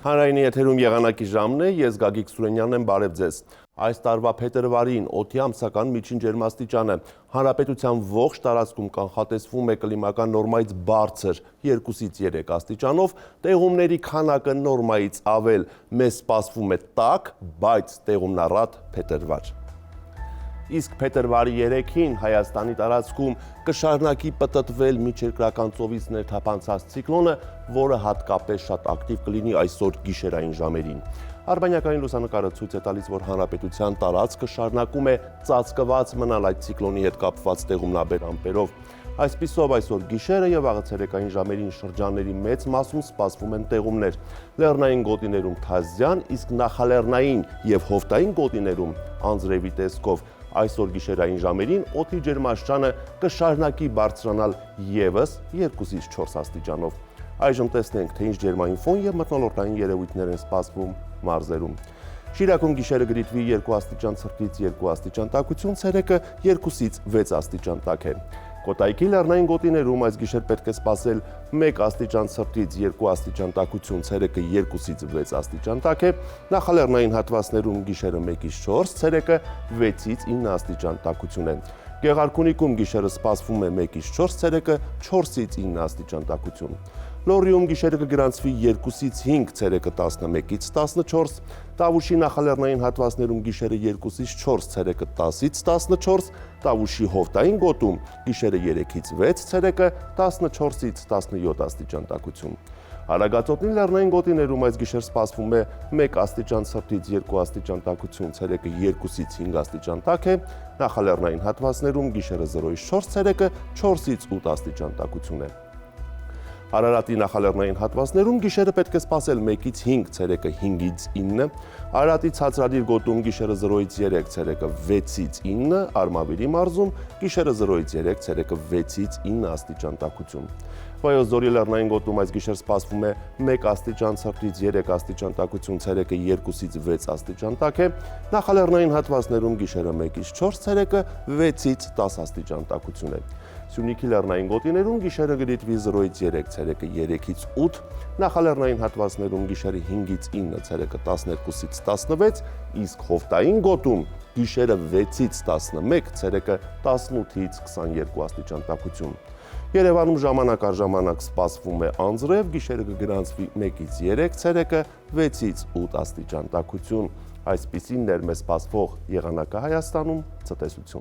Հանրայինի եթերում եղանակի ժամն է, ես Գագիկ Սուրենյանն եմ, բարև ձեզ։ Այս տարվա փետրվարին օդի ամսական միջին ջերմաստիճանը հանրապետության ողջ տարածքում կանխատեսվում է կլիմական նորմայից բարձր 2-ից 3 աստիճանով, տեղումների քանակը նորմայից ավել, մեզ սպասվում է տաք, բայց տեղումնառատ փետրվար։ Իսկ փետրվարի 3-ին Հայաստանի տարածքում կշարունակի պտտվել միջերկրական ծովից ներթափանցած ցիկլոնը, որը հատկապես շատ ակտիվ կլինի այսօր գիշերային ժամերին։ Արբանյակային լուսանկարը ցույց է տալիս, որ հանրապետության տարածքը շարունակում է ծածկված մնալ այդ ցիկլոնի հետ կապված տեղումնաբեր ամպերով։ Այսպիսով այսօր գիշերը եւ վաղը ցերեկային ժամերին շրջանների մեծ մասում սպասվում են տեղումներ։ Լեռնային գոտիներում թազյան, իսկ նախալեռնային եւ հովտային գոտիներում անձրևի տեսքով։ Այսօր գիշերային ժամերին օդի ջերմաստիճանը կշարունակի բարձրանալ եւս 2-ից 4 աստիճանով։ Այժմ տեսնենք, թե ինչ ջերմային ֆոն եւ մթնոլորտային երևույթներ են սպասվում մարզերում։ Շիրակում գիշերը կդիտվի 2 աստիճան ցրտից 2 աստիճան տաքություն, ցերեկը 2-ից 6 աստիճան տաք է։ Կոտայքի լեռնային գոտիներում այս գիշեր պետք է սպասել 1 աստիճան ցրտից 2 աստիճան տաքություն, ցերեկը 2-ից 6 աստիճան տաք է։ Նախալեռնային հատվածներում գիշերը 1-ից 4, ցերեկը 6-ից 9 աստիճան տաքություն է։ Գեղարքունիքում գիշերը սպասվում է 1-ից 4, ցերեկը 4-ից 9 աստիճան տաքություն։ Լոռիում գիշերը կգրանցվի 2-ից 5, ցերեկը 11-ից 14, Տավուշի նախալեռնային հատվածներում գիշերը 2-ից 4, ցերեկը 10-ից 14, Տավուշի հովտային գոտում գիշերը 3-ից 6, ցերեկը 14-ից 17 աստիճան տաքություն։ Արագածոտնի լեռնային գոտիներում այս գիշեր սպասվում է 1 աստիճան ցրտից 2 աստիճան տաքություն, ցերեկը 2-ից 5 աստիճան տաք է, նախալեռնային հատվածներում գիշերը 0-ից 4, ցերեկը 4-ից 8 աստիճան տաքություն է։ Արարատի նախալեռնային հատվածներում գիշերը պետք է սպասել 1-ից 5, ցերեկը 5-ից 9, Արարատի ցածրադիր գոտում գիշերը 0-ից 3, ցերեկը 6-ից 9, Արմավիրի մարզում գիշերը 0-ից 3, ցերեկը 6-ից 9 աստիճան տաքություն։ Վայոց ձորի լեռնային գոտում այս գիշեր սպասվում է 1 աստիճան ցրտից 3 աստիճան տաքություն, ցերեկը 2-ից 6 աստիճան տաք է, նախալեռնային հատվածներում գիշերը 1-ից 4, ցերեկը 6-ից 10 աստիճան տաքություն է։ Սյունիքի լեռնային գոտիներում գիշերը կդիտվի 0-ից 3, ցերեկը 3-ից 8, նախալեռնային հատվածներում գիշերը 5-ից 9, ցերեկը 12-ից 16, իսկ հովտային գոտում գիշերը 6-ից 11, ցերեկը 18-ից 22 աստիճան տաքություն։ Երևանում ժամանակ առ ժամանակ սպասվում է անձրև, գիշերը կգրանցվի 1-ից 3, ցերեկը 6-ից 8 աստիճան տաքություն։ Այսպիսին էր մեզ սպասվող եղանակը Հայաստանում, ցտեսություն։